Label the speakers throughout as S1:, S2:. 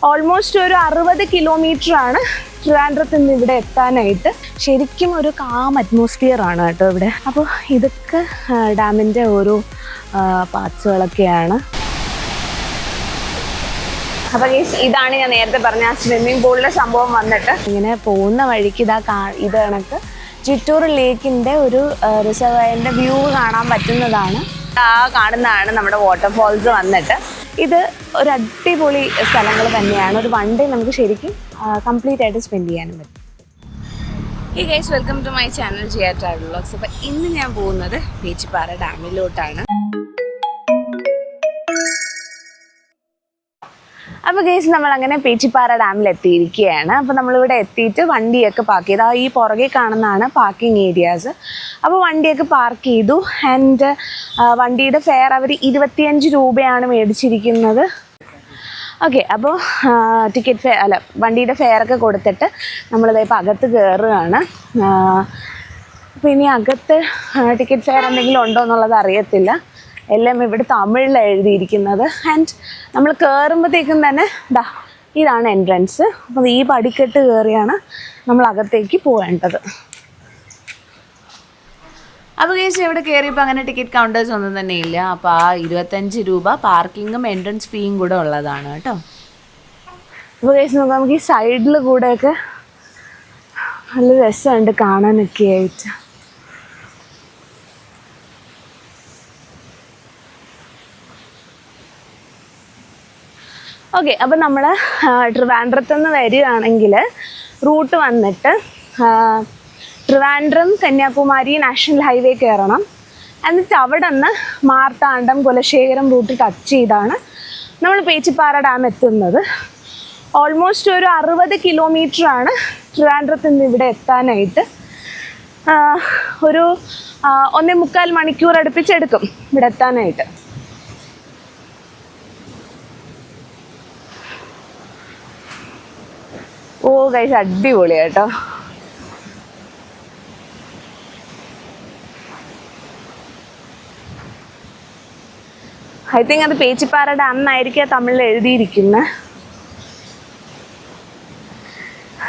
S1: Almost ഒരു 60 കിലോമീറ്ററാണ് ട്രിവാൻഡ്രത്ത് നിന്ന് ഇവിടെ എത്താനായിട്ട്. ശരിക്കും ഒരു കാം അറ്റ്മോസ്ഫിയർ ആണ് കേട്ടോ ഇവിടെ. അപ്പോൾ ഇതൊക്കെ ഡാമിൻ്റെ ഓരോ പാർട്സുകളൊക്കെയാണ്. അപ്പോൾ ഇതാണ് ഞാൻ നേരത്തെ പറഞ്ഞ ആ സ്വിമ്മിംഗ് പൂളിൻ്റെ സംഭവം. വന്നിട്ട് ഇങ്ങനെ പോകുന്ന വഴിക്ക് ഇത് കണക്ക് ചിറ്റൂർ ലേക്കിൻ്റെ ഒരു റിസർവയറിൻ്റെ വ്യൂ കാണാൻ പറ്റുന്നതാണ്. ആ കാണുന്നതാണ് നമ്മുടെ വാട്ടർഫോൾസ്. വന്നിട്ട് ഇത് ഒരു അടിപൊളി സ്ഥലങ്ങൾ തന്നെയാണ്. ഒരു വൺ ഡേ നമുക്ക് ശരിക്കും കംപ്ലീറ്റ് ആയിട്ട് സ്പെൻഡ് ചെയ്യാനും പറ്റും. Hey guys, welcome to my channel Jiya travel vlogs. അപ്പോൾ ഇന്ന് ഞാൻ പോകുന്നത് പേച്ചിപ്പാറ ഡാമിലോട്ടാണ്. അപ്പോൾ ഗൈസ്, നമ്മളങ്ങനെ പേച്ചിപ്പാറ ഡാമിൽ എത്തിയിരിക്കുകയാണ്. അപ്പോൾ നമ്മളിവിടെ എത്തിയിട്ട് വണ്ടിയൊക്കെ പാർക്ക് ചെയ്തു. ഈ പുറകെ കാണുന്നതാണ് പാർക്കിംഗ് ഏരിയാസ്. അപ്പോൾ വണ്ടിയൊക്കെ പാർക്ക് ചെയ്തു. ആൻഡ് വണ്ടിയുടെ ഫെയർ അവർ 25 രൂപയാണ് മേടിച്ചിരിക്കുന്നത്. ഓക്കെ, അപ്പോൾ ടിക്കറ്റ് ഫെയർ അല്ല, വണ്ടിയുടെ ഫെയറൊക്കെ കൊടുത്തിട്ട് നമ്മളിതിപ്പോൾ അകത്ത് കയറുകയാണ്. അപ്പോൾ ഇനി അകത്ത് ടിക്കറ്റ് ഫെയർ എന്തെങ്കിലും ഉണ്ടോ എന്നുള്ളത് അറിയത്തില്ല. എല്ലാം ഇവിടെ തമിഴിലാണ് എഴുതിയിരിക്കുന്നത്. ആൻഡ് നമ്മൾ കയറുമ്പോഴത്തേക്കും തന്നെ ഇതാണ് എൻട്രൻസ്. അപ്പോൾ ഈ പടിക്കെട്ട് കയറിയാണ് നമ്മൾ അകത്തേക്ക് പോകേണ്ടത്. അപ്പോൾ കേസ് ഇവിടെ കയറിയപ്പോൾ അങ്ങനെ ടിക്കറ്റ് കൗണ്ടേഴ്സ് ഒന്നും തന്നെ ഇല്ല. അപ്പോൾ ആ 25 രൂപ പാർക്കിങ്ങും എൻട്രൻസ് ഫീയും കൂടെ ഉള്ളതാണ് കേട്ടോ. അപ്പോൾ കേസ് നമുക്ക് ഈ സൈഡിൽ കൂടെയൊക്കെ നല്ല രസമുണ്ട് കാണാനൊക്കെ ആയിട്ട്. ഓക്കെ, അപ്പോൾ നമ്മൾ ട്രിവാൻഡ്രത്ത് നിന്ന് വരികയാണെങ്കിൽ റൂട്ട് വന്നിട്ട് ട്രിവാൻഡ്രം കന്യാകുമാരി നാഷണൽ ഹൈവേ കയറണം. എന്നിട്ട് അവിടെ നിന്ന് മാർത്താണ്ഡം കുലശേഖരം റൂട്ട് ടച്ച് ചെയ്താണ് നമ്മൾ പേച്ചിപ്പാറ ഡാം എത്തുന്നത്. ഓൾമോസ്റ്റ് ഒരു 60 കിലോമീറ്ററാണ് ട്രിവാൻഡ്രത്ത് നിന്ന് ഇവിടെ എത്താനായിട്ട്. ഒരു 1.25 മണിക്കൂർ അടുപ്പിച്ചെടുക്കും ഇവിടെ എത്താനായിട്ട്. ഓ ഗൈസ്, അടിപൊളിയാട്ടോ. ഐ തിങ്ക് അത് പേച്ചിപ്പാറ ഡാം എന്നായിരിക്കും തമിഴിൽ എഴുതിയിരിക്കുന്നത്.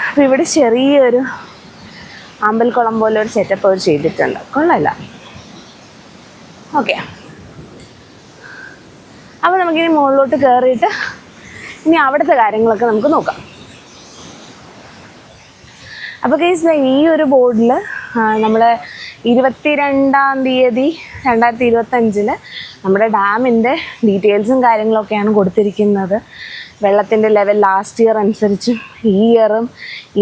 S1: അപ്പം ഇവിടെ ചെറിയൊരു അമ്പൽക്കുളം പോലെ ഒരു സെറ്റപ്പ് അവർ ചെയ്തിട്ടുണ്ട്. കൊള്ളാമില്ല. ഓക്കെ, അപ്പോൾ നമുക്കിനി മുകളിലോട്ട് കയറിയിട്ട് ഇനി അവിടുത്തെ കാര്യങ്ങളൊക്കെ നമുക്ക് നോക്കാം. അപ്പോൾ കേസ് ഈ ഒരു ബോർഡിൽ നമ്മൾ 22-ാം തീയതി 2025 നമ്മുടെ ഡാമിൻ്റെ ഡീറ്റെയിൽസും കാര്യങ്ങളൊക്കെയാണ് കൊടുത്തിരിക്കുന്നത്. വെള്ളത്തിൻ്റെ ലെവൽ ലാസ്റ്റ് ഇയർ അനുസരിച്ചും ഈ ഇയറും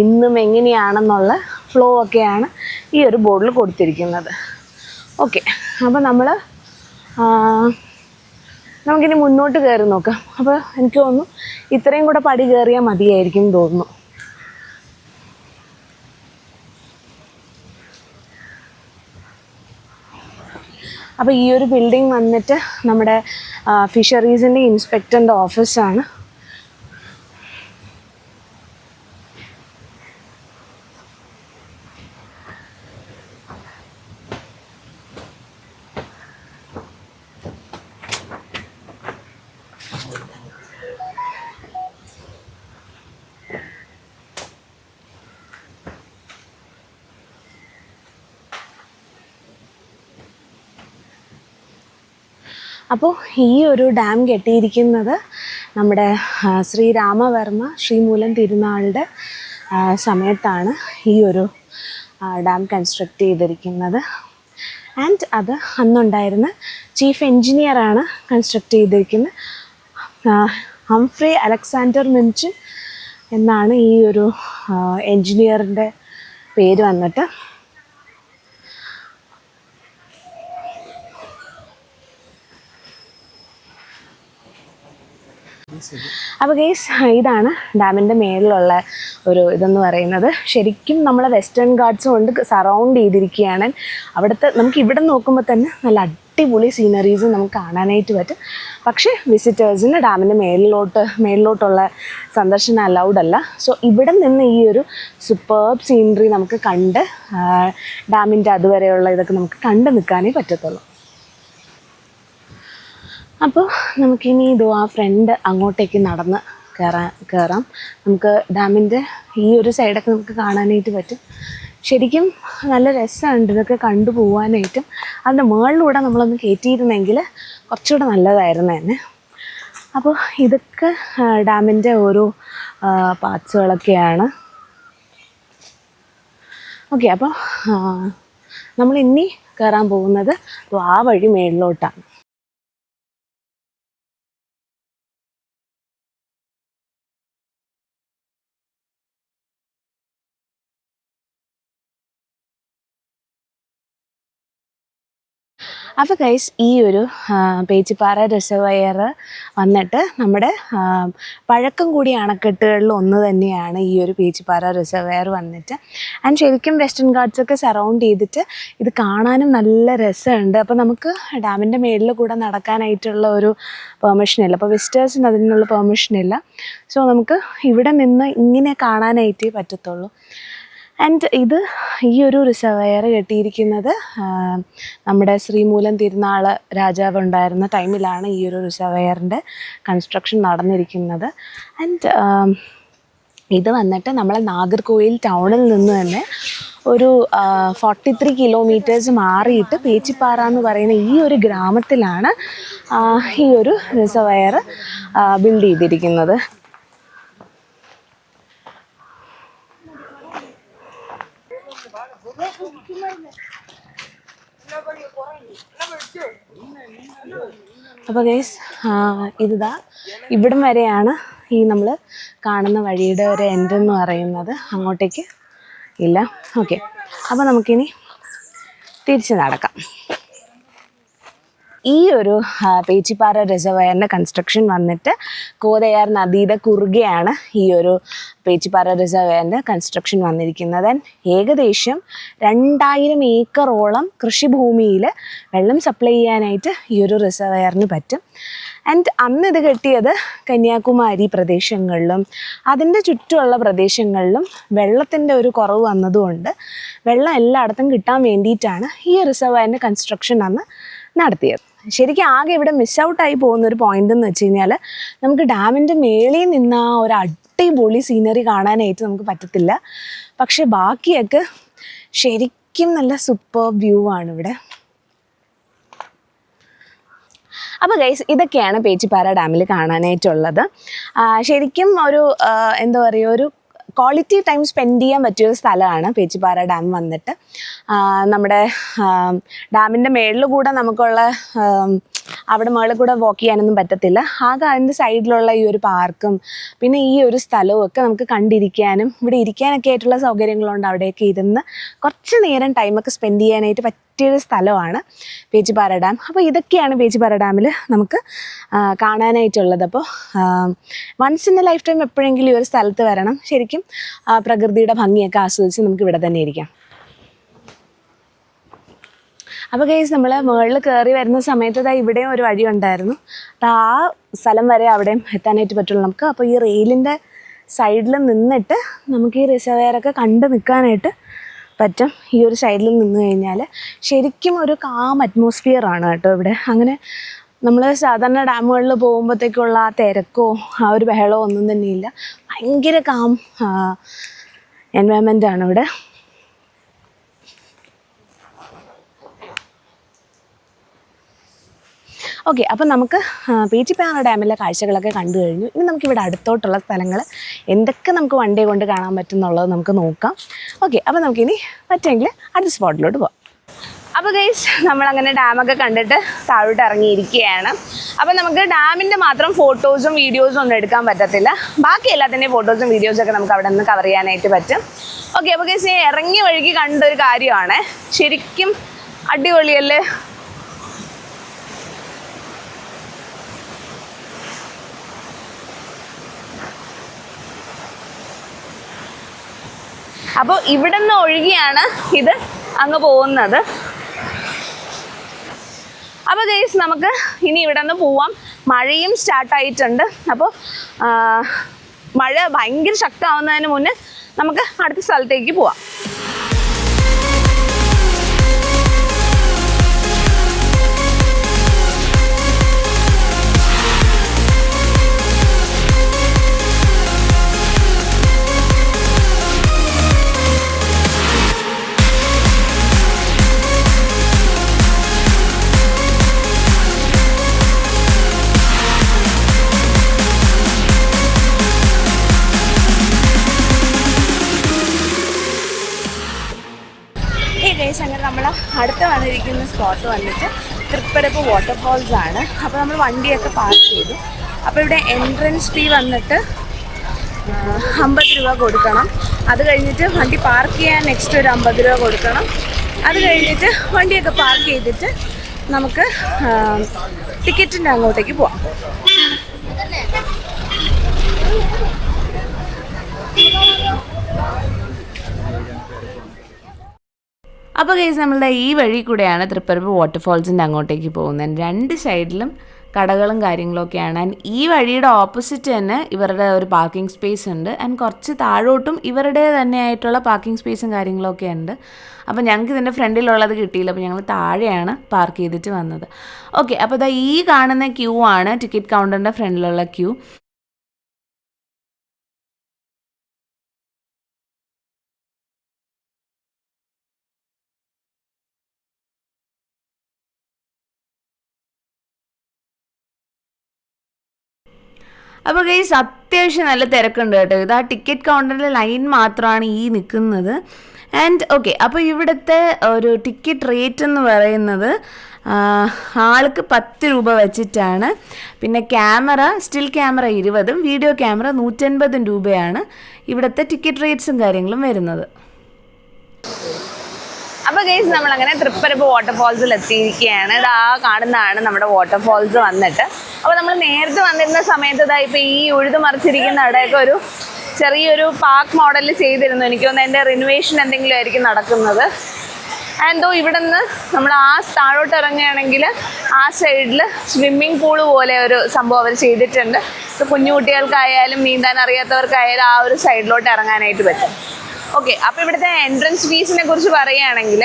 S1: ഇന്നും എങ്ങനെയാണെന്നുള്ള ഫ്ലോ ഒക്കെയാണ് ഈ ഒരു ബോർഡിൽ കൊടുത്തിരിക്കുന്നത്. ഓക്കെ, അപ്പോൾ നമുക്കിനി മുന്നോട്ട് കയറി നോക്കാം. അപ്പോൾ എനിക്ക് തോന്നുന്നു ഇത്രയും കൂടെ പടി കയറിയാൽ മതിയായിരിക്കും തോന്നുന്നു. അപ്പോൾ ഈ ഒരു ബിൽഡിംഗ് വന്നിട്ട് നമ്മുടെ ഫിഷറീസിൻ്റെ ഇൻസ്പെക്ടറിൻ്റെ ഓഫീസാണ്. അപ്പോൾ ഈ ഒരു ഡാം കെട്ടിയിരിക്കുന്നത് നമ്മുടെ ശ്രീരാമവർമ്മ ശ്രീമൂലം തിരുനാളുടെ സമയത്താണ് ഈ ഒരു ഡാം കൺസ്ട്രക്റ്റ് ചെയ്തിരിക്കുന്നത്. ആൻഡ് അത് അന്നുണ്ടായിരുന്ന ചീഫ് എൻജിനീയറാണ് കൺസ്ട്രക്റ്റ് ചെയ്തിരിക്കുന്നത്. ഹംഫ്രി അലക്സാണ്ടർ മിംചിൻ എന്നാണ് ഈ ഒരു എൻജിനീയറിൻ്റെ പേര് വന്നിട്ട്. അപ്പോൾ ഗൈസ്, ഇതാണ് ഡാമിൻ്റെ മേളിലുള്ള ഒരു ഇതെന്ന് പറയുന്നത്. ശരിക്കും നമ്മളെ വെസ്റ്റേൺ ഗാർഡ്സ് കൊണ്ട് സറൗണ്ട് ചെയ്തിരിക്കുകയാണ്. അവിടുത്തെ നമുക്ക് ഇവിടെ നോക്കുമ്പോൾ തന്നെ നല്ല അടിപൊളി സീനറീസ് നമുക്ക് കാണാനായിട്ട് പറ്റും. പക്ഷേ വിസിറ്റേഴ്സിന് ഡാമിൻ്റെ മേളിലോട്ടുള്ള സന്ദർശനം അലൗഡ് അല്ല. സോ ഇവിടെ നിന്ന് ഈ ഒരു സൂപ്പർബ് സീനറി നമുക്ക് കണ്ട് ഡാമിൻ്റെ അതുവരെയുള്ള ഇതൊക്കെ നമുക്ക് കണ്ട് നിൽക്കാനേ പറ്റത്തുള്ളൂ. അപ്പോൾ നമുക്കിനി ആ ഫ്രണ്ട് അങ്ങോട്ടേക്ക് നടന്ന് കയറാം. നമുക്ക് ഡാമിൻ്റെ ഈ ഒരു സൈഡൊക്കെ നമുക്ക് കാണാനായിട്ട് പറ്റും. ശരിക്കും നല്ല രസമുണ്ട് ഇതൊക്കെ കണ്ടു പോകാനായിട്ടും. അതിൻ്റെ മുകളിലൂടെ നമ്മളൊന്ന് കയറ്റിയിരുന്നെങ്കിൽ കുറച്ചുകൂടെ നല്ലതായിരുന്നു തന്നെ. അപ്പോൾ ഇതൊക്കെ ഡാമിൻ്റെ ഓരോ പാർട്സുകളൊക്കെയാണ്. ഓക്കെ, അപ്പോൾ നമ്മൾ ഇനി കയറാൻ പോകുന്നത് ആ വഴി മേളിലോട്ടാണ്. അപ്പോൾ ഗൈസ്, ഈ ഒരു പേച്ചിപ്പാറ റിസർവയർ വന്നിട്ട് നമ്മുടെ പഴക്കം കൂടിയ അണക്കെട്ടുകളിൽ ഒന്ന് തന്നെയാണ് ഈ ഒരു പേച്ചിപ്പാറ റിസർവയർ വന്നിട്ട്. ആൻഡ് ശരിക്കും വെസ്റ്റേൺ ഗാർഡ്സൊക്കെ സറൗണ്ട് ചെയ്തിട്ട് ഇത് കാണാനും നല്ല രസമുണ്ട്. അപ്പോൾ നമുക്ക് ഡാമിൻ്റെ മേളിൽ കൂടെ നടക്കാനായിട്ടുള്ള ഒരു പെർമിഷൻ ഇല്ല. അപ്പോൾ വിസിറ്റേഴ്സിന് അതിനുള്ള പെർമിഷൻ ഇല്ല. സോ നമുക്ക് ഇവിടെ നിന്ന് ഇങ്ങനെ കാണാനായിട്ടേ പറ്റത്തുള്ളൂ. ആൻഡ് ഈ ഒരു റിസർവയർ കെട്ടിയിരിക്കുന്നത് നമ്മുടെ ശ്രീമൂലം തിരുനാൾ രാജാവ് ഉണ്ടായിരുന്ന ടൈമിലാണ് ഈ ഒരു റിസർവയറിൻ്റെ കൺസ്ട്രക്ഷൻ നടന്നിരിക്കുന്നത്. ആൻഡ് ഇത് വന്നിട്ട് നമ്മളെ നാഗർകോയിൽ ടൗണിൽ നിന്ന് തന്നെ ഒരു 43 കിലോമീറ്റേഴ്സ് മാറിയിട്ട് പേച്ചിപ്പാറ എന്ന് പറയുന്ന ഈ ഒരു ഗ്രാമത്തിലാണ് ഈ ഒരു റിസർവയർ ബിൽഡ് ചെയ്തിരിക്കുന്നത്. അപ്പോൾ ഗൈസ്, ഇവിടം വരെയാണ് ഈ നമ്മൾ കാണുന്ന വഴിയുടെ ഒരു എൻഡ് എന്ന് പറയുന്നത്. അങ്ങോട്ടേക്ക് ഇല്ല. ഓക്കെ, അപ്പോൾ നമുക്കിനി തിരിച്ച് നടക്കാം. ഈ ഒരു പേച്ചിപ്പാറ റിസർവയറിൻ്റെ കൺസ്ട്രക്ഷൻ വന്നിട്ട് കോതയാർ നദിയുടെ കുറുകെയാണ് ഈ ഒരു പേച്ചിപ്പാറ റിസർവയറിൻ്റെ കൺസ്ട്രക്ഷൻ വന്നിരിക്കുന്നത്. ഏകദേശം 2000 ഏക്കറോളം കൃഷിഭൂമിയിൽ വെള്ളം സപ്ലൈ ചെയ്യാനായിട്ട് ഈ ഒരു റിസർവയറിന് പറ്റും. ആൻഡ് അന്ന് ഇത് കെട്ടിയത് കന്യാകുമാരി പ്രദേശങ്ങളിലും അതിൻ്റെ ചുറ്റുമുള്ള പ്രദേശങ്ങളിലും വെള്ളത്തിൻ്റെ ഒരു കുറവ് വന്നതുകൊണ്ട് വെള്ളം എല്ലായിടത്തും കിട്ടാൻ വേണ്ടിയിട്ടാണ് ഈ റിസർവയറിൻ്റെ കൺസ്ട്രക്ഷൻ അന്ന് നടത്തിയത്. ശരിക്കും ആകെ ഇവിടെ മിസ് ഔട്ടായി പോകുന്നൊരു പോയിന്റ് എന്ന് വെച്ച് കഴിഞ്ഞാൽ നമുക്ക് ഡാമിൻ്റെ മേളിൽ നിന്ന് ആ ഒരു അടിപൊളി സീനറി കാണാനായിട്ട് നമുക്ക് പറ്റത്തില്ല. പക്ഷെ ബാക്കിയൊക്കെ ശരിക്കും നല്ല സൂപ്പർ വ്യൂ ആണ് ഇവിടെ. അപ്പോൾ ഗൈസ്, ഇതൊക്കെയാണ് പേച്ചിപ്പാറ ഡാമിൽ കാണാനായിട്ടുള്ളത്. ശരിക്കും ഒരു എന്താ പറയുക, ഒരു ക്വാളിറ്റി ടൈം സ്പെൻഡ് ചെയ്യാൻ പറ്റിയൊരു സ്ഥലമാണ് പേച്ചിപ്പാറ ഡാം വന്നിട്ട്. നമ്മുടെ ഡാമിൻ്റെ മേളിൽ കൂടെ നമുക്കുള്ള അവിടെ മുകളിൽ കൂടെ വാക്ക് ചെയ്യാനൊന്നും പറ്റത്തില്ല. ആകെ അതിൻ്റെ സൈഡിലുള്ള ഈ ഒരു പാർക്കും പിന്നെ ഈ ഒരു സ്ഥലവും ഒക്കെ നമുക്ക് കണ്ടിരിക്കാനും ഇവിടെ ഇരിക്കാനൊക്കെ ആയിട്ടുള്ള സൗകര്യങ്ങളുണ്ട്. അവിടെയൊക്കെ ഇരുന്ന് കുറച്ച് നേരം ടൈമൊക്കെ സ്പെൻഡ് ചെയ്യാനായിട്ട് പറ്റിയൊരു സ്ഥലമാണ് പേച്ചിപ്പാറ ഡാം. അപ്പോൾ ഇതൊക്കെയാണ് പേച്ചിപ്പാറ ഡാമിൽ നമുക്ക് കാണാനായിട്ടുള്ളത്. അപ്പോൾ once in a lifetime എപ്പോഴെങ്കിലും ഈ ഒരു സ്ഥലത്ത് വരണം. ശരിക്കും പ്രകൃതിയുടെ ഭംഗിയൊക്കെ ആസ്വദിച്ച് നമുക്ക് ഇവിടെ തന്നെ ഇരിക്കാം. അപ്പോൾ ഗൈസ്, നമ്മൾ മുകളിൽ കയറി വരുന്ന സമയത്ത് ഇവിടെയും ഒരു വഴി ഉണ്ടായിരുന്നു. ആ സ്ഥലം വരെ അവിടെയും എത്താനായിട്ട് പറ്റുള്ളൂ നമുക്ക്. അപ്പോൾ ഈ റെയിലിൻ്റെ സൈഡിൽ നിന്നിട്ട് നമുക്ക് ഈ റിസർവയറൊക്കെ കണ്ട് നിൽക്കാനായിട്ട് പറ്റും. ഈ ഒരു സൈഡിൽ നിന്ന് കഴിഞ്ഞാൽ ശരിക്കും ഒരു കാം അറ്റ്മോസ്ഫിയറാണ് കേട്ടോ ഇവിടെ. അങ്ങനെ നമ്മൾ സാധാരണ ഡാമുകളിൽ പോകുമ്പോഴത്തേക്കുള്ള ആ തിരക്കോ ആ ഒരു ബഹളമോ ഒന്നും തന്നെയില്ല. ഭയങ്കര കാം എൻവയൺമെൻ്റാണ് ഇവിടെ. ഓക്കെ, അപ്പം നമുക്ക് പേച്ചിപ്പാറ ഡാമിലെ കാഴ്ചകളൊക്കെ കണ്ടു കഴിഞ്ഞു. ഇനി നമുക്കിവിടെ അടുത്തോട്ടുള്ള സ്ഥലങ്ങൾ എന്തൊക്കെ നമുക്ക് വൺ ഡേ കൊണ്ട് കാണാൻ പറ്റും എന്നുള്ളത് നമുക്ക് നോക്കാം. ഓക്കെ, അപ്പോൾ നമുക്കിനി പറ്റുമെങ്കിൽ അടുത്ത സ്പോട്ടിലോട്ട് പോകാം. അപ്പോൾ ഗൈസ്, നമ്മളങ്ങനെ ഡാമൊക്കെ കണ്ടിട്ട് താഴോട്ട് ഇറങ്ങിയിരിക്കുകയാണ്. അപ്പോൾ നമുക്ക് ഡാമിൻ്റെ മാത്രം ഫോട്ടോസും വീഡിയോസും ഒന്നും എടുക്കാൻ പറ്റത്തില്ല. ബാക്കി എല്ലാത്തിൻ്റെയും ഫോട്ടോസും വീഡിയോസൊക്കെ നമുക്ക് അവിടെ നിന്ന് കവർ ചെയ്യാനായിട്ട് പറ്റും. ഓക്കെ, അപ്പോൾ ഗൈസ്, ഞാൻ ഇറങ്ങിയ വഴിക്ക് കണ്ടൊരു കാര്യമാണ്. ശരിക്കും അടിപൊളിയല്ലേ. അപ്പോൾ ഇവിടെ നിന്ന് ഒഴുകിയാണ് ഇത് അങ്ങ് പോകുന്നത്. അപ്പോൾ ഗൈസ്, നമുക്ക് ഇനി ഇവിടെ നിന്ന് പോവാം. മഴയും സ്റ്റാർട്ടായിട്ടുണ്ട്. അപ്പോൾ മഴ ഭയങ്കര ശക്തമാവുന്നതിന് മുന്നേ നമുക്ക് അടുത്ത സ്ഥലത്തേക്ക് പോവാം. ഗൈസ് അങ്ങനെ നമ്മൾ അടുത്ത് വന്നിരിക്കുന്ന സ്പോട്ട് വന്നിട്ട് തൃപ്പരപ്പ് വാട്ടർഫോൾസ് ആണ്. അപ്പോൾ നമ്മൾ വണ്ടിയൊക്കെ പാർക്ക് ചെയ്തു. അപ്പോൾ ഇവിടെ എൻട്രൻസ് ഫീ വന്നിട്ട് 50 രൂപ കൊടുക്കണം. അത് കഴിഞ്ഞിട്ട് വണ്ടി പാർക്ക് ചെയ്യാൻ നെക്സ്റ്റ് ഒരു 50 രൂപ കൊടുക്കണം. അത് കഴിഞ്ഞിട്ട് വണ്ടിയൊക്കെ പാർക്ക് ചെയ്തിട്ട് നമുക്ക് ടിക്കറ്റിൻ്റെ അങ്ങോട്ടേക്ക് പോവാം. അപ്പോൾ ഗൈസ് നമ്മളുടെ ഈ വഴി കൂടെയാണ് തൃപ്പരപ്പ് വാട്ടർഫോൾസിൻ്റെ അങ്ങോട്ടേക്ക് പോകുന്നത്. രണ്ട് സൈഡിലും കടകളും കാര്യങ്ങളൊക്കെയാണ്. ആൻഡ് ഈ വഴിയുടെ ഓപ്പോസിറ്റ് തന്നെ ഇവരുടെ ഒരു പാർക്കിംഗ് സ്പേസ് ഉണ്ട്. ആൻഡ് കുറച്ച് താഴോട്ടും ഇവരുടെ തന്നെയായിട്ടുള്ള പാർക്കിംഗ് സ്പേസും കാര്യങ്ങളൊക്കെ ഉണ്ട്. അപ്പോൾ ഞങ്ങൾക്ക് ഇതിൻ്റെ ഫ്രണ്ടിലുള്ളത് കിട്ടിയില്ല. അപ്പോൾ ഞങ്ങൾ താഴെയാണ് പാർക്ക് ചെയ്തിട്ട് വന്നത്. ഓക്കെ, അപ്പോൾ ഇതാ ഈ കാണുന്ന ക്യൂ ആണ് ടിക്കറ്റ് കൗണ്ടറിൻ്റെ ഫ്രണ്ടിലുള്ള ക്യൂ. അപ്പോൾ ഗൈസ് അത്യാവശ്യം നല്ല തിരക്കുണ്ട് കേട്ടോ. ഇത് ആ ടിക്കറ്റ് കൗണ്ടറിലെ ലൈൻ മാത്രമാണ് ഈ നിൽക്കുന്നത്. ആൻഡ് ഓക്കെ, അപ്പോൾ ഇവിടുത്തെ ഒരു ടിക്കറ്റ് റേറ്റ് എന്ന് പറയുന്നത് ആൾക്ക് 10 രൂപ വെച്ചിട്ടാണ്. പിന്നെ camera, still camera 20, video camera 150 രൂപയാണ് ഇവിടുത്തെ ടിക്കറ്റ് റേറ്റ്സും കാര്യങ്ങളും വരുന്നത്. അപ്പോൾ ഗൈസ് നമ്മളങ്ങനെ തൃപ്പരപ്പ് വാട്ടർഫോൾസിൽ എത്തിയിരിക്കുകയാണ്. ഇത് ആ കാണുന്നതാണ് നമ്മുടെ വാട്ടർഫോൾസ് വന്നിട്ട്. അപ്പോൾ നമ്മൾ നേരത്തെ വന്നിരുന്ന സമയത്ത് ഇതാ ഇപ്പോൾ ഈ ഉഴുതു മറിച്ചിരിക്കുന്ന അവിടെയൊക്കെ ഒരു ചെറിയൊരു പാർക്ക് മോഡലിൽ ചെയ്തിരുന്നു. എനിക്ക് തോന്നുന്നു എൻ്റെ റിനോവേഷൻ എന്തെങ്കിലും ആയിരിക്കും നടക്കുന്നത്. എന്തോ ഇവിടെ നിന്ന് നമ്മൾ ആ താഴോട്ട് ഇറങ്ങുകയാണെങ്കിൽ ആ സൈഡിൽ സ്വിമ്മിംഗ് പൂള് പോലെ ഒരു സംഭവം അവർ ചെയ്തിട്ടുണ്ട്. ഇപ്പോൾ കുഞ്ഞു കുട്ടികൾക്കായാലും നീന്താൻ അറിയാത്തവർക്കായാലും ആ ഒരു സൈഡിലോട്ട് ഇറങ്ങാനായിട്ട് പറ്റും. ഓക്കെ, അപ്പോൾ ഇവിടുത്തെ എൻട്രൻസ് ഫീസിനെ കുറിച്ച് പറയുകയാണെങ്കിൽ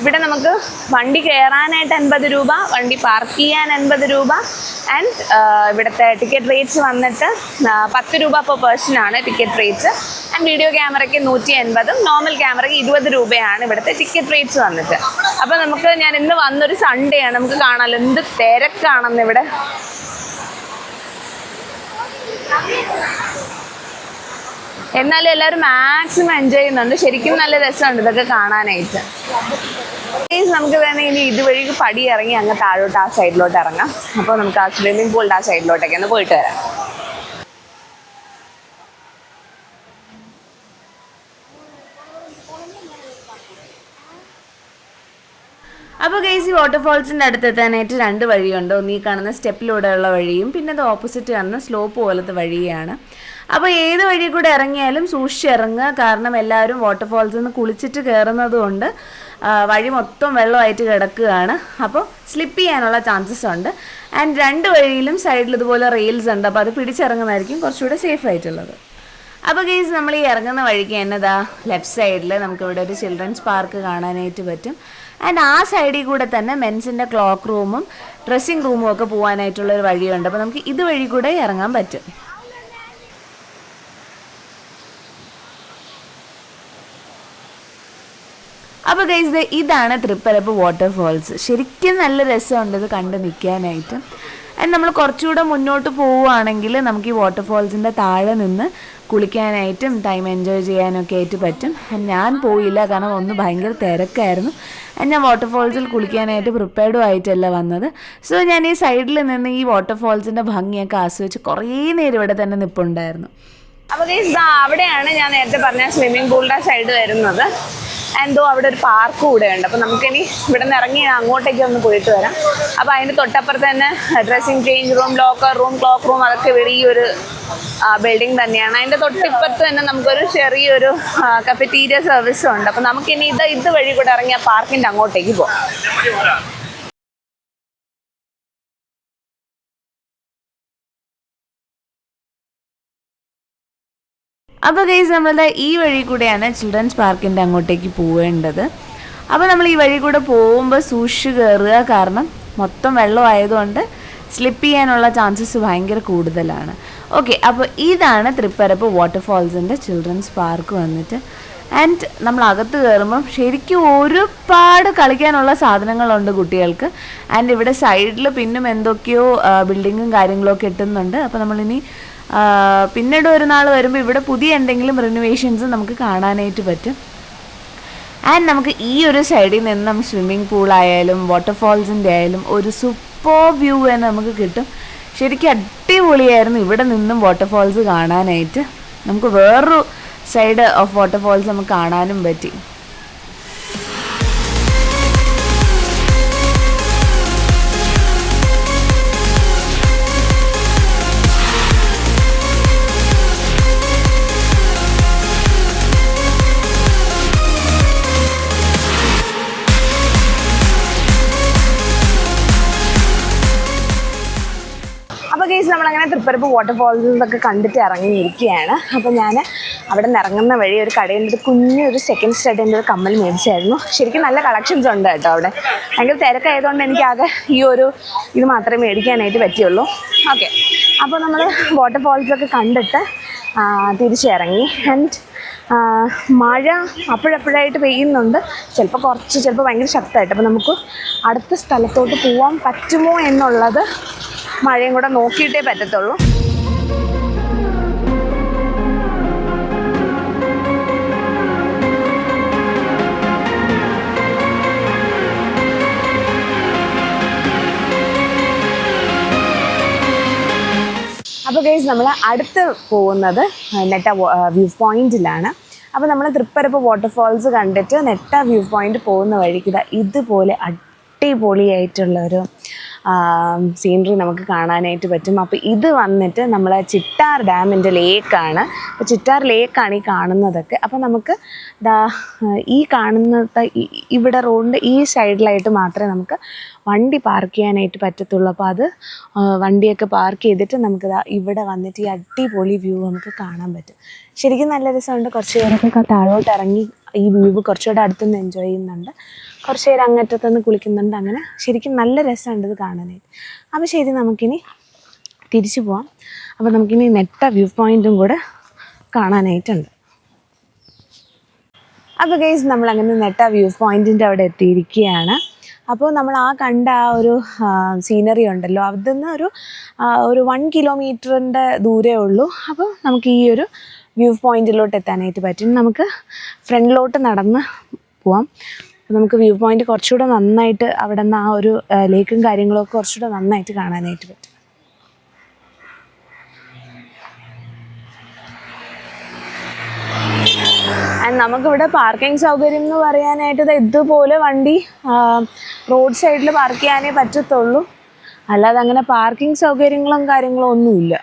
S1: ഇവിടെ നമുക്ക് വണ്ടി കയറാനായിട്ട് 50 രൂപ, വണ്ടി പാർക്ക് ചെയ്യാൻ 50 രൂപ. ആൻഡ് ഇവിടുത്തെ ടിക്കറ്റ് റേറ്റ്സ് വന്നിട്ട് 10 രൂപ പെർ പേഴ്സൺ ആണ് ടിക്കറ്റ് റേറ്റ്സ്. ആൻഡ് വീഡിയോ ക്യാമറയ്ക്ക് 180, നോർമൽ ക്യാമറയ്ക്ക് 20 രൂപയാണ് ഇവിടുത്തെ ടിക്കറ്റ് റേറ്റ്സ് വന്നിട്ട്. അപ്പോൾ നമുക്ക് ഞാൻ ഇന്ന് വന്നൊരു സൺഡേ ആണ്, നമുക്ക് കാണാമല്ലോ എന്ത് തിരക്കാണെന്ന് ഇവിടെ. എന്നാലും എല്ലാവരും മാക്സിമം എൻജോയ് ചെയ്യുന്നുണ്ട്. ശരിക്കും നല്ല രസമുണ്ട് ഇതൊക്കെ കാണാനായിട്ട്. നമുക്ക് തന്നെ ഇനി ഇതുവഴി പടി ഇറങ്ങി അങ്ങ് താഴോട്ട് ആ സൈഡിലോട്ട് ഇറങ്ങാം. അപ്പോൾ നമുക്ക് ആ സ്വിമ്മിംഗ് പൂളിൻ്റെ ആ സൈഡിലോട്ടൊക്കെ ഒന്ന് പോയിട്ട് വരാം. അപ്പോൾ ഗൈസ് ഈ വാട്ടർഫോൾസിൻ്റെ അടുത്ത് എത്താനായിട്ട് 2 വഴിയുണ്ട്. ഒന്ന് ഈ കാണുന്ന സ്റ്റെപ്പിലൂടെയുള്ള വഴിയും പിന്നെ അത് ഓപ്പോസിറ്റ് കാണുന്ന സ്ലോപ്പ് പോലത്തെ വഴിയാണ്. അപ്പോൾ ഏത് വഴി കൂടെ ഇറങ്ങിയാലും സൂക്ഷിച്ച് ഇറങ്ങുക. കാരണം എല്ലാവരും വാട്ടർഫോൾസിൽ നിന്ന് കുളിച്ചിട്ട് കയറുന്നത് കൊണ്ട് വഴി മൊത്തം വെള്ളമായിട്ട് കിടക്കുകയാണ്. അപ്പോൾ സ്ലിപ്പ് ചെയ്യാനുള്ള ചാൻസസ് ഉണ്ട്. ആൻഡ് 2 വഴിയിലും സൈഡിൽ ഇതുപോലെ റെയിൽസ് ഉണ്ട്. അപ്പോൾ അത് പിടിച്ചിറങ്ങുന്നതായിരിക്കും കുറച്ചുകൂടെ സേഫ് ആയിട്ടുള്ളത്. അപ്പോൾ ഗൈസ് നമ്മൾ ഈ ഇറങ്ങുന്ന വഴിക്ക് എന്നതാ ലെഫ്റ്റ് സൈഡിൽ നമുക്കിവിടെ ഒരു ചിൽഡ്രൻസ് പാർക്ക് കാണാനായിട്ട് പറ്റും. ആൻഡ് ആ സൈഡിൽ കൂടെ തന്നെ മെൻസിൻ്റെ ക്ലോക്ക് റൂമും ഡ്രസ്സിങ് റൂമും ഒക്കെ പോകാനായിട്ടുള്ളൊരു വഴിയുണ്ട്. അപ്പോൾ നമുക്ക് ഇതുവഴി കൂടെ ഇറങ്ങാൻ പറ്റും. അപ്പോൾ ഗൈസ് ഇതാണ് തൃപ്പരപ്പ് വാട്ടർഫോൾസ്. ശരിക്കും നല്ല രസമുണ്ട് ഇത് കണ്ട് നിൽക്കാനായിട്ട്. ആൻഡ് നമ്മൾ കുറച്ചുകൂടെ മുന്നോട്ട് പോവുകയാണെങ്കിൽ നമുക്ക് ഈ വാട്ടർഫോൾസിൻ്റെ താഴെ നിന്ന് കുളിക്കാനായിട്ടും ടൈം എൻജോയ് ചെയ്യാനൊക്കെ ആയിട്ട് പറ്റും. ഞാൻ പോയില്ല, കാരണം ഒന്ന് ഭയങ്കര തിരക്കായിരുന്നു. ഞാൻ വാട്ടർഫോൾസിൽ കുളിക്കാനായിട്ട് പ്രിപ്പയർഡും ആയിട്ടല്ല വന്നത്. സോ ഞാൻ ഈ സൈഡിൽ നിന്ന് ഈ വാട്ടർഫോൾസിൻ്റെ ഭംഗിയൊക്കെ ആസ്വദിച്ച് കുറേ നേരം ഇവിടെ തന്നെ നിൽപ്പുണ്ടായിരുന്നു. അപ്പോൾ അവിടെയാണ് ഞാൻ നേരത്തെ പറഞ്ഞ സ്വിമ്മിംഗ് പൂളിൻ്റെ സൈഡ് വരുന്നത്. എന്തോ അവിടെ ഒരു പാർക്ക് കൂടെ ഉണ്ട്. അപ്പോൾ നമുക്കിനി ഇവിടെ നിന്ന് ഇറങ്ങി അങ്ങോട്ടേക്ക് ഒന്ന് പോയിട്ട് വരാം. അപ്പോൾ അതിൻ്റെ തൊട്ടപ്പുറത്ത് തന്നെ dressing change room, locker room, clock room അതൊക്കെ ഇവിടെ ഈ ഒരു ബിൽഡിംഗ് തന്നെയാണ്. അതിൻ്റെ തൊട്ടിപ്പുറത്ത് തന്നെ നമുക്കൊരു ചെറിയൊരു കഫറ്റീരിയ സർവീസും ഉണ്ട്. അപ്പോൾ നമുക്കിനി ഇത് വഴി കൂടെ ഇറങ്ങി ആ പാർക്കിൻ്റെ അങ്ങോട്ടേക്ക് പോകാം. അപ്പോൾ ഗൈസ് നമ്മളുടെ ഈ വഴി കൂടെയാണ് ചിൽഡ്രൻസ് പാർക്കിൻ്റെ അങ്ങോട്ടേക്ക് പോവേണ്ടത്. അപ്പോൾ നമ്മൾ ഈ വഴി കൂടെ പോകുമ്പോൾ സൂക്ഷിച്ച് കയറുക. കാരണം മൊത്തം വെള്ളമായതുകൊണ്ട് സ്ലിപ്പ് ചെയ്യാനുള്ള ചാൻസസ് ഭയങ്കര കൂടുതലാണ്. ഓക്കെ, അപ്പോൾ ഇതാണ് തൃപ്പരപ്പ് വാട്ടർഫോൾസിൻ്റെ ചിൽഡ്രൻസ് പാർക്ക് വന്നിട്ട്. ആൻഡ് നമ്മൾ അകത്ത് കയറുമ്പം ശരിക്കും ഒരുപാട് കളിക്കാനുള്ള സാധനങ്ങളുണ്ട് കുട്ടികൾക്ക്. ആൻഡ് ഇവിടെ സൈഡിൽ പിന്നും എന്തൊക്കെയോ ബിൽഡിങ്ങും കാര്യങ്ങളൊക്കെ എത്തുന്നുണ്ട്. അപ്പോൾ നമ്മളിനി പിന്നീട് ഒരു നാൾ വരുമ്പോൾ ഇവിടെ പുതിയ എന്തെങ്കിലും റിനോവേഷൻസ് നമുക്ക് കാണാനായിട്ട് പറ്റും. ആൻഡ് നമുക്ക് ഈ ഒരു സൈഡിൽ നിന്നും സ്വിമ്മിംഗ് പൂളായാലും വാട്ടർഫാൾസിൻ്റെ ആയാലും ഒരു സൂപ്പർ വ്യൂ തന്നെ നമുക്ക് കിട്ടും. ശരിക്കും അടിപൊളിയായിരുന്നു ഇവിടെ നിന്നും വാട്ടർഫാൾസ് കാണാനായിട്ട്. നമുക്ക് വേറൊരു സൈഡ് ഓഫ് വാട്ടർഫാൾസ് നമുക്ക് കാണാനും പറ്റി. അപ്പോൾ ഗൈസ് നമ്മളങ്ങനെ തൃപ്പരപ്പ് വാട്ടർഫാൾസൊക്കെ കണ്ടിട്ട് ഇറങ്ങിയിരിക്കുകയാണ്. അപ്പോൾ ഞാൻ അവിടെ നിന്ന് ഇറങ്ങുന്ന വഴി ഒരു കടയിൽ ഒരു കുഞ്ഞൊരു സെക്കൻഡ് സ്റ്റഡിൻ്റെ ഒരു കമ്മൽ മേടിച്ചായിരുന്നു. ശരിക്കും നല്ല കളക്ഷൻസ് ഉണ്ട് കേട്ടോ അവിടെ. ഭയങ്കര തിരക്കായതുകൊണ്ട് എനിക്കാകെ ഈ ഒരു ഇത് മാത്രമേ മേടിക്കാനായിട്ട് പറ്റുള്ളൂ. ഓക്കെ, അപ്പോൾ നമ്മൾ വാട്ടർഫാൾസൊക്കെ കണ്ടിട്ട് തിരിച്ചിറങ്ങി. ആൻഡ് മഴ അപ്പോഴപ്പോഴായിട്ട് പെയ്യുന്നുണ്ട്, ചിലപ്പോൾ ഭയങ്കര ശക്തമായിട്ട്. അപ്പോൾ നമുക്ക് അടുത്ത സ്ഥലത്തോട്ട് പോകാൻ പറ്റുമോ എന്നുള്ളത് മഴയും കൂടെ നോക്കിയിട്ടേ പറ്റത്തുള്ളൂ. അപ്പോൾ ഗൈസ് നമ്മൾ അടുത്ത് പോകുന്നത് നെട്ട വ്യൂ പോയിന്റിലാണ്. അപ്പോൾ നമ്മൾ തൃപ്പരപ്പ് വാട്ടർഫാൾസ് കണ്ടിട്ട് നെട്ട വ്യൂ പോയിന്റ് പോകുന്ന വഴിക്ക് ഇതുപോലെ അടിപൊളിയായിട്ടുള്ളൊരു സീനറി നമുക്ക് കാണാനായിട്ട് പറ്റും. അപ്പോൾ ഇത് വന്നിട്ട് നമ്മൾ ചിറ്റാർ ഡാമിൻ്റെ ലേക്കാണ്. അപ്പോൾ ചിറ്റാർ ലേക്കാണ് ഈ കാണുന്നതൊക്കെ. അപ്പോൾ നമുക്ക് ഈ കാണുന്നത് ഇവിടെ റോഡിൻ്റെ ഈ സൈഡിലായിട്ട് മാത്രമേ നമുക്ക് വണ്ടി പാർക്ക് ചെയ്യാനായിട്ട് പറ്റത്തുള്ളൂ. അപ്പോൾ അത് വണ്ടിയൊക്കെ പാർക്ക് ചെയ്തിട്ട് നമുക്ക് ഇവിടെ വന്നിട്ട് ഈ അടിപൊളി വ്യൂ നമുക്ക് കാണാൻ പറ്റും. ശരിക്കും നല്ല രസമുണ്ട്. കുറച്ച് പേരൊക്കെ താഴോട്ട് ഇറങ്ങി ഈ വ്യൂ കുറച്ചുകൂടെ അടുത്തുനിന്ന് എൻജോയ് ചെയ്യുന്നുണ്ട്. കുറച്ച് പേര് അങ്ങറ്റത്തുനിന്ന് കുളിക്കുന്നുണ്ട്. അങ്ങനെ ശരിക്കും നല്ല രസമുണ്ട് ഇത് കാണാനായിട്ട്. അപ്പോൾ ശരി, നമുക്കിനി തിരിച്ചു പോവാം. അപ്പോൾ നമുക്കിനി നെട്ട വ്യൂ പോയിൻറ്റും കൂടെ കാണാനായിട്ടുണ്ട്. അപ്പോൾ ഗൈസ് നമ്മളങ്ങനെ നെട്ട വ്യൂ പോയിൻറ്റിൻ്റെ അവിടെ എത്തിയിരിക്കുകയാണ്. അപ്പോൾ നമ്മൾ കണ്ട ഒരു സീനറി ഉണ്ടല്ലോ, അതിന്ന് ഒരു 1 കിലോമീറ്ററിൻ്റെ ദൂരമേ ഉള്ളൂ. അപ്പോൾ നമുക്ക് ഈ ഒരു വ്യൂ പോയിൻറ്റിലോട്ട് എത്താനായിട്ട് പറ്റും. നമുക്ക് ഫ്രണ്ടിലോട്ട് നടന്ന് പോവാം. നമുക്ക് വ്യൂ പോയിൻ്റ് കുറച്ചുകൂടെ നന്നായിട്ട് അവിടെ നിന്ന് ആ ഒരു ലേക്കും കാര്യങ്ങളൊക്കെ കുറച്ചുകൂടെ നന്നായിട്ട് കാണാനായിട്ട് പറ്റും. ആൻഡ് നമുക്കിവിടെ പാർക്കിംഗ് സൗകര്യം എന്ന് പറയാനായിട്ട് ഇതുപോലെ വണ്ടി റോഡ് സൈഡിൽ പാർക്ക് ചെയ്യാനേ പറ്റത്തുള്ളൂ. അല്ലാതെ അങ്ങനെ പാർക്കിംഗ് സൗകര്യങ്ങളും കാര്യങ്ങളും ഒന്നുമില്ല.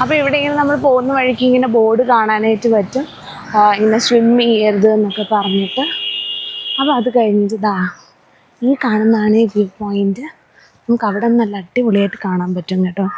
S1: അപ്പോൾ ഇവിടെ ഇങ്ങനെ നമ്മൾ പോകുന്ന വഴിക്ക് ഇങ്ങനെ ബോർഡ് കാണാനായിട്ട് പറ്റും, ഇങ്ങനെ സ്വിം ചെയ്യരുത് എന്നൊക്കെ പറഞ്ഞിട്ട്. അപ്പോൾ അത് കഴിഞ്ഞിട്ട് ഈ കാണുന്നതാണ് ഈ വ്യൂ പോയിന്റ്. നമുക്ക് അവിടെ നിന്ന് നല്ല അടിപൊളിയായിട്ട് കാണാൻ പറ്റും കേട്ടോ.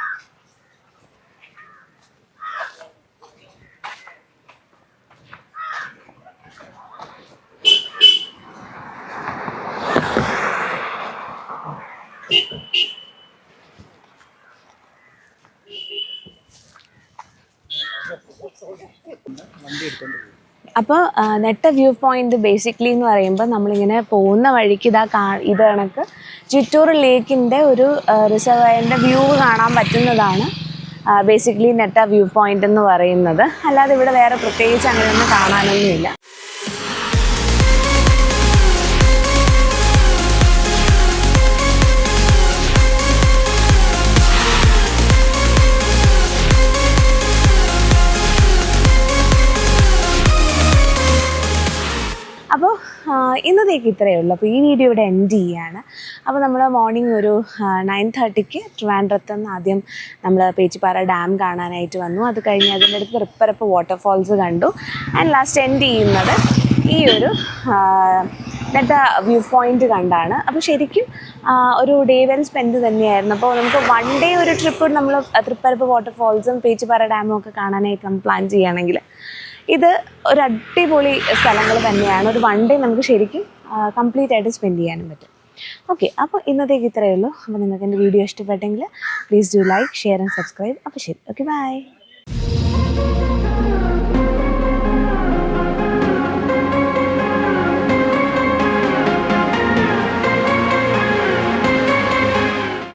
S1: അപ്പോൾ നെട്ട വ്യൂ പോയിന്റ് ബേസിക്കലി എന്ന് പറയുമ്പോൾ നമ്മളിങ്ങനെ പോകുന്ന വഴിക്ക് ഇത് കണക്ക് ചിറ്റൂർ ലേക്കിൻ്റെ ഒരു റിസർവയറിൻ്റെ വ്യൂ കാണാൻ പറ്റുന്നതാണ് ബേസിക്കലി നെട്ട വ്യൂ പോയിന്റ് എന്ന് പറയുന്നത്. അല്ലാതെ ഇവിടെ വേറെ പ്രത്യേകിച്ച് അങ്ങനെയൊന്നും കാണാനൊന്നുമില്ല. അപ്പോൾ ഇന്നത്തേക്ക് ഇത്രയേ ഉള്ളൂ. അപ്പോൾ ഈ വീഡിയോ ഇവിടെ എൻഡ് ചെയ്യുകയാണ്. അപ്പോൾ നമ്മൾ മോർണിംഗ് ഒരു 9:30 ട്രിവാൻഡ്രത്ത് നിന്ന് ആദ്യം നമ്മൾ പേച്ചിപ്പാറ ഡാം കാണാനായിട്ട് വന്നു. അത് കഴിഞ്ഞ് അതിൻ്റെ അടുത്ത് തൃപ്പരപ്പ് വാട്ടർഫാൾസ് കണ്ടു. ആൻഡ് ലാസ്റ്റ് എൻഡ് ചെയ്യുന്നത് ഈ ഒരു എന്നിട്ട് വ്യൂ പോയിന്റ് കണ്ടാണ്. അപ്പോൾ ശരിക്കും ഒരു ഡേ വെൽ സ്പെൻഡ് തന്നെയായിരുന്നു. അപ്പോൾ നമുക്ക് വൺ ഡേ ഒരു ട്രിപ്പ് നമ്മൾ തൃപ്പരപ്പ് വാട്ടർഫോൾസും പേച്ചിപ്പാറ ഡാമും ഒക്കെ കാണാനായിട്ട് നമ്മൾ പ്ലാൻ ചെയ്യുകയാണെങ്കിൽ ഇത് ഒരു അടിപൊളി സ്ഥലങ്ങൾ തന്നെയാണ്. ഒരു വൺ ഡേ നമുക്ക് ശരിക്കും കംപ്ലീറ്റ് ആയിട്ട് സ്പെൻഡ് ചെയ്യാനും പറ്റും. ഓക്കെ, അപ്പോൾ ഇന്നത്തേക്ക് ഇത്രയേ ഉള്ളൂ. അപ്പോൾ നിങ്ങൾക്ക് എൻ്റെ വീഡിയോ ഇഷ്ടപ്പെട്ടെങ്കിൽ please do like, share and subscribe. അപ്പോൾ ശരി, ഓക്കെ, ബൈ.